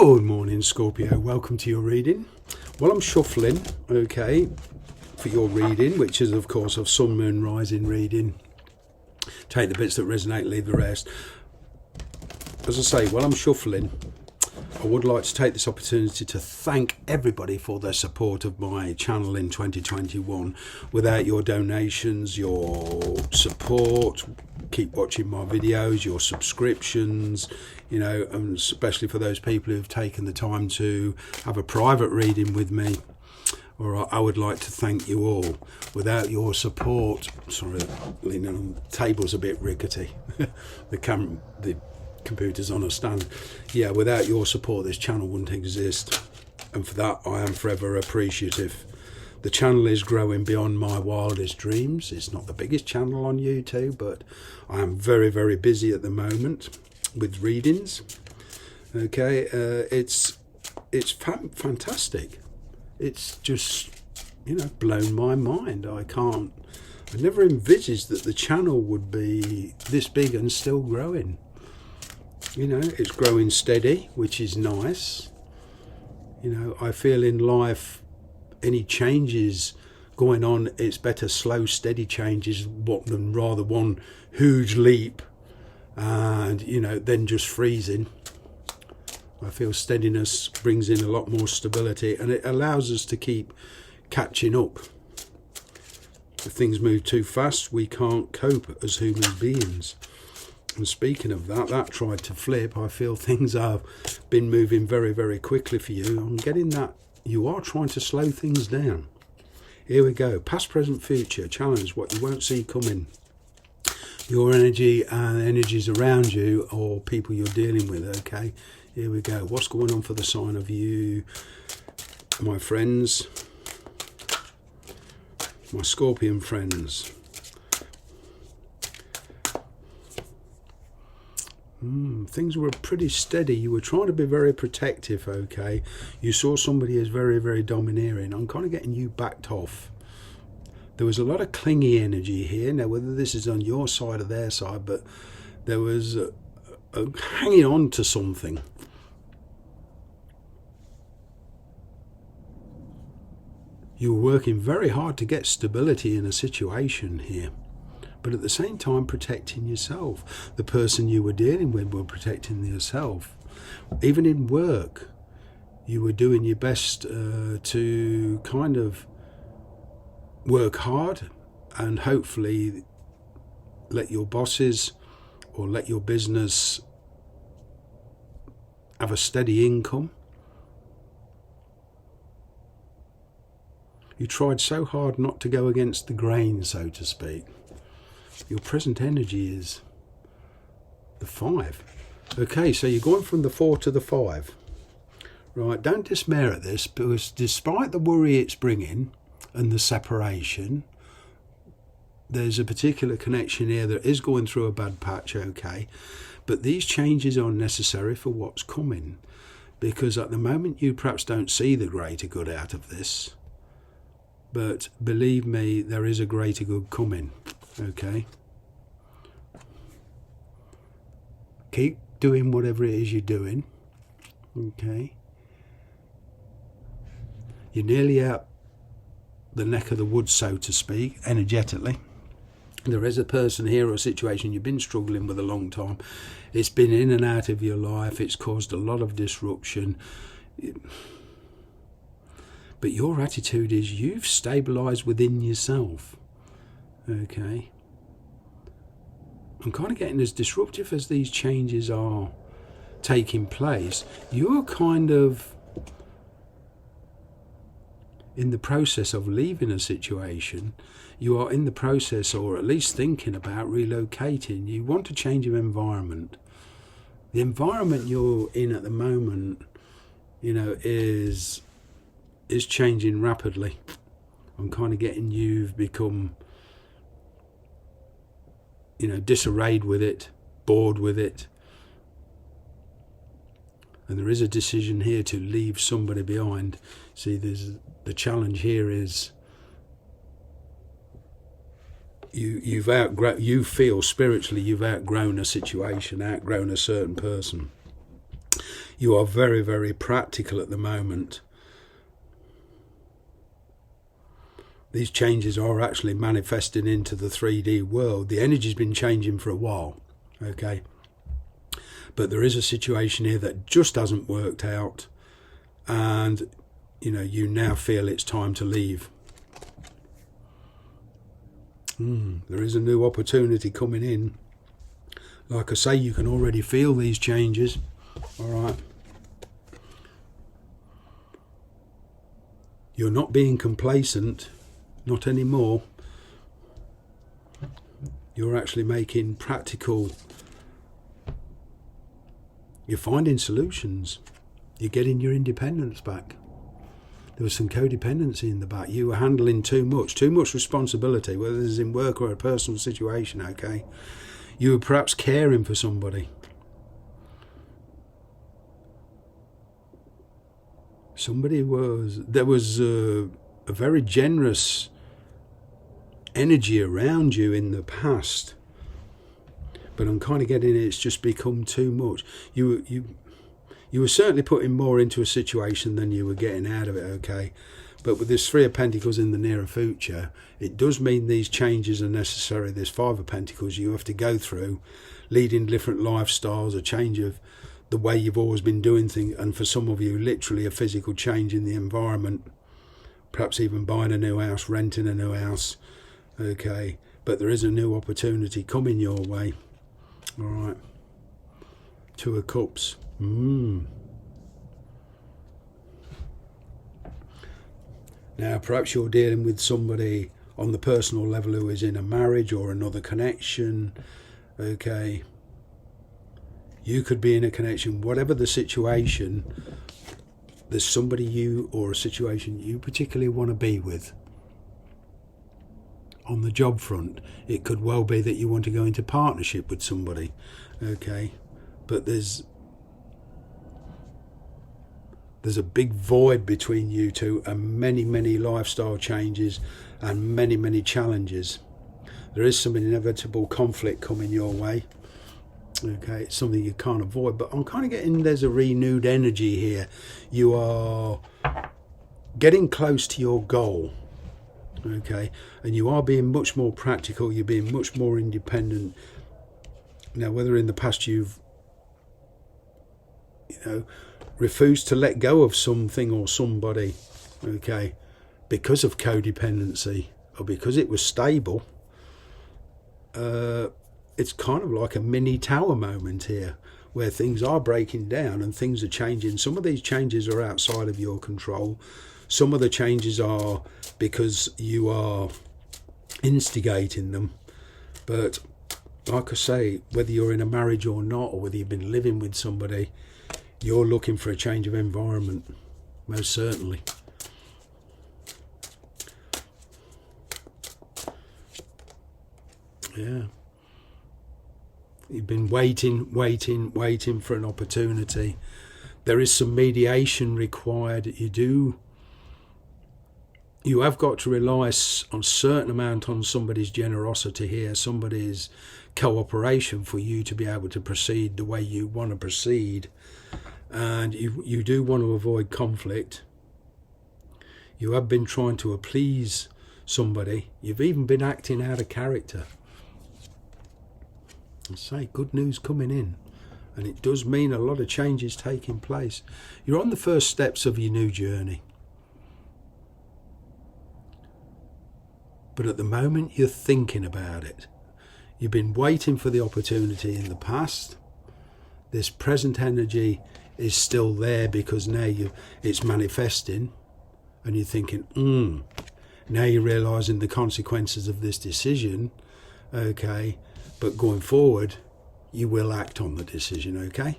Good morning, Scorpio. Welcome to your reading. Well, I'm shuffling, okay, for your reading, which is, of course, of Sun, Moon, Rising reading. Take the bits that resonate, leave the rest. As I say, while I'm shuffling, I would like to take this opportunity to thank everybody for their support of my channel in 2021. Without your donations, your support, keep watching my videos, your subscriptions, and especially for those people who've taken the time to have a private reading with me, I would like to thank you all. Without your support, sorry, leaning on the table's a bit rickety. the computer's on a stand. Yeah, without your support, this channel wouldn't exist, and for that I am forever appreciative. The channel is growing beyond my wildest dreams. It's not the biggest channel on YouTube, but I am very, very busy at the moment with readings. Okay, it's fantastic. It's just, blown my mind. I never envisaged that the channel would be this big and still growing. It's growing steady, which is nice. I feel in life, any changes going on, it's better slow, steady changes than rather one huge leap and, then just freezing. I feel steadiness brings in a lot more stability, and it allows us to keep catching up. If things move too fast, we can't cope as human beings. And speaking of that tried to flip. I feel things have been moving very, very quickly for you. I'm getting that you are trying to slow things down. Here we go. Past, present, future. Challenge what you won't see coming. Your energy and energies around you or people you're dealing with. Okay, here we go. What's going on for the sign of you, my friends, my Scorpion friends? Things were pretty steady. You were trying to be very protective, okay? You saw somebody as very, very domineering. I'm kind of getting you backed off. There was a lot of clingy energy here. Now, whether this is on your side or their side, but there was a hanging on to something. You were working very hard to get stability in a situation here, but at the same time protecting yourself. The person you were dealing with were protecting yourself. Even in work, you were doing your best to kind of work hard and hopefully let your bosses or let your business have a steady income. You tried so hard not to go against the grain, so to speak. Your present energy is the 5. Okay, so you're going from the 4 to the 5. Right, don't despair at this, because despite the worry it's bringing and the separation, there's a particular connection here that is going through a bad patch, okay? But these changes are necessary for what's coming, because at the moment you perhaps don't see the greater good out of this. But believe me, there is a greater good coming, okay? Keep doing whatever it is you're doing, okay? You're nearly out the neck of the woods, so to speak, energetically. There is a person here or a situation you've been struggling with a long time. It's been in and out of your life. It's caused a lot of disruption. But your attitude is you've stabilised within yourself, okay? I'm kind of getting as disruptive as these changes are taking place. You're kind of in the process of leaving a situation. You are in the process, or at least thinking about relocating. You want to change your environment. The environment you're in at the moment, is changing rapidly. I'm kind of getting you've become, disarrayed with it, bored with it. And there is a decision here to leave somebody behind. See, the challenge here is you feel spiritually you've outgrown a situation, outgrown a certain person. You are very, very practical at the moment. These changes are actually manifesting into the 3D world. The energy's been changing for a while, okay? But there is a situation here that just hasn't worked out, and you now feel it's time to leave. There is a new opportunity coming in. Like I say, you can already feel these changes. All right. You're not being complacent, not anymore. You're actually making practical. You're finding solutions. You're getting your independence back. There was some codependency in the back. You were handling too much responsibility, whether it's in work or a personal situation, okay? You were perhaps caring for somebody. There was a very generous energy around you in the past. But I'm kind of getting it's just become too much. You were certainly putting more into a situation than you were getting out of it, okay? But with this Three of Pentacles in the nearer future, it does mean these changes are necessary. This Five of Pentacles you have to go through, leading different lifestyles, a change of the way you've always been doing things, and for some of you, literally a physical change in the environment, perhaps even buying a new house, renting a new house, okay? But there is a new opportunity coming your way, all right? Two of Cups. Now, perhaps you're dealing with somebody on the personal level who is in a marriage or another connection, okay? You could be in a connection, whatever the situation, there's somebody or a situation you particularly want to be with. On the job front, it could well be that you want to go into partnership with somebody, okay? But there's a big void between you two, and many, many lifestyle changes and many, many challenges. There is some inevitable conflict coming your way. Okay, it's something you can't avoid, but I'm kind of getting there's a renewed energy here. You are getting close to your goal, okay, and you are being much more practical. You're being much more independent. Now, whether in the past you've refused to let go of something or somebody, okay, because of codependency or because it was stable, it's kind of like a mini tower moment here where things are breaking down and things are changing. Some of these changes are outside of your control. Some of the changes are because you are instigating them. But like I say, whether you're in a marriage or not, or whether you've been living with somebody, you're looking for a change of environment, most certainly. Yeah. You've been waiting for an opportunity. There is some mediation required. You have got to rely on a certain amount on somebody's generosity here, somebody's cooperation for you to be able to proceed the way you want to proceed. And you do want to avoid conflict. You have been trying to appease somebody. You've even been acting out of character. I say, good news coming in. And it does mean a lot of changes taking place. You're on the first steps of your new journey. But at the moment, you're thinking about it. You've been waiting for the opportunity in the past. This present energy is still there because now it's manifesting. And you're thinking, now you're realising the consequences of this decision. Okay, but going forward, you will act on the decision, okay?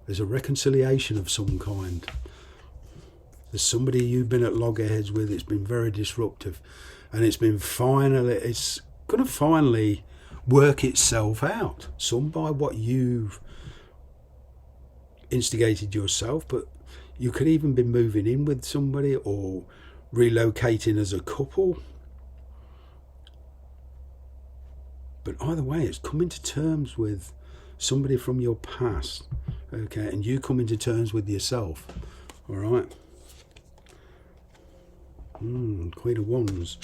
There's a reconciliation of some kind. There's somebody you've been at loggerheads with. It's been very disruptive. And it's going to finally work itself out. Some by what you've instigated yourself, but you could even be moving in with somebody or relocating as a couple. But either way, it's coming to terms with somebody from your past, okay, and you coming to terms with yourself. All right. Queen of Wands.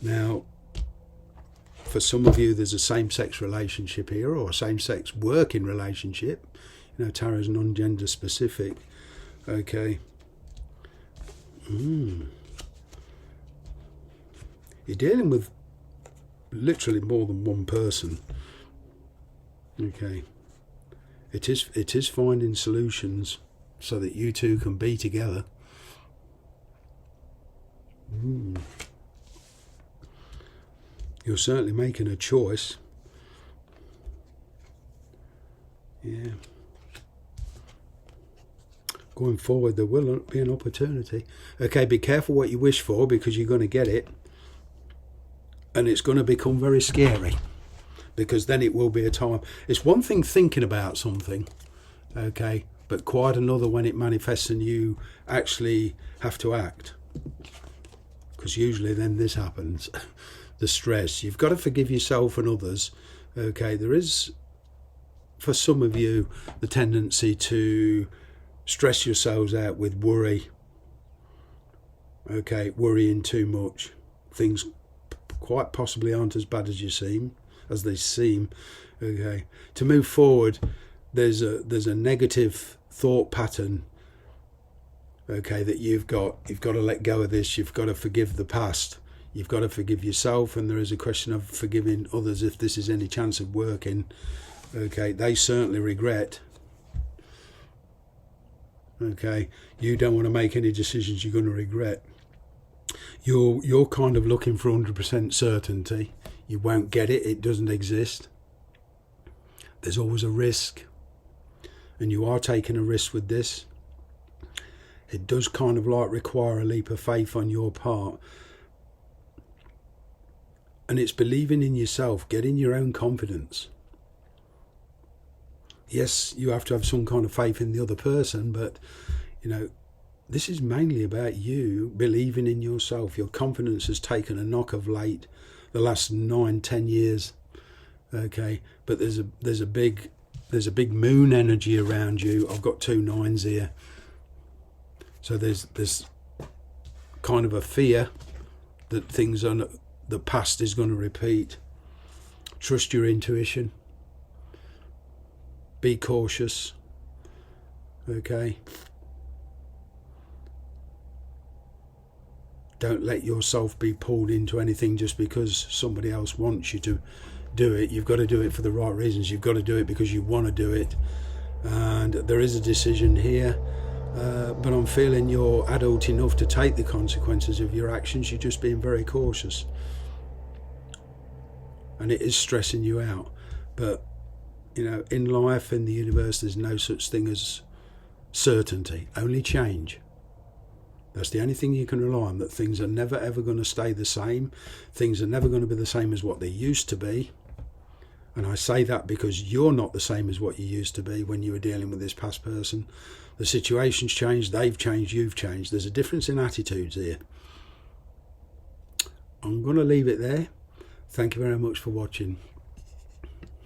Now, for some of you, there's a same-sex relationship here, or a same-sex working relationship. You know, tarot is non-gender specific. Okay. You're dealing with literally more than one person. Okay. It is finding solutions so that you two can be together. You're certainly making a choice. Yeah. Going forward, there will be an opportunity. Okay, be careful what you wish for, because you're going to get it. And it's going to become very scary, because then it will be a time. It's one thing thinking about something, okay, but quite another when it manifests and you actually have to act. Because usually then this happens. The stress. You've got to forgive yourself and others. Okay, there is, for some of you, the tendency to stress yourselves out with worry. Okay, worrying too much. Things quite possibly aren't as bad as they seem. Okay, to move forward, there's a negative thought pattern. Okay, that you've got to let go of this. You've got to forgive the past. You've got to forgive yourself, and there is a question of forgiving others if this is any chance of working. Okay, they certainly regret. Okay, you don't want to make any decisions you're going to regret. You're kind of looking for 100% certainty. You won't get it. It doesn't exist. There's always a risk, and you are taking a risk with this. It does kind of like require a leap of faith on your part. And it's believing in yourself, getting your own confidence. Yes, you have to have some kind of faith in the other person, but, you know, this is mainly about you believing in yourself. Your confidence has taken a knock of late, the last 9-10 years. Okay, but there's a big moon energy around you. I've got 2 9s here. So there's kind of a fear that the past is going to repeat. Trust your intuition. Be cautious. Okay. Don't let yourself be pulled into anything just because somebody else wants you to do it. You've got to do it for the right reasons. You've got to do it because you want to do it. And there is a decision here. But I'm feeling you're adult enough to take the consequences of your actions. You're just being very cautious. And it is stressing you out. But, you know, in life, in the universe, there's no such thing as certainty, only change. That's the only thing you can rely on, that things are never ever going to stay the same. Things are never going to be the same as what they used to be. And I say that because you're not the same as what you used to be when you were dealing with this past person. The situation's changed, they've changed, you've changed. There's a difference in attitudes here. I'm going to leave it there. Thank you very much for watching.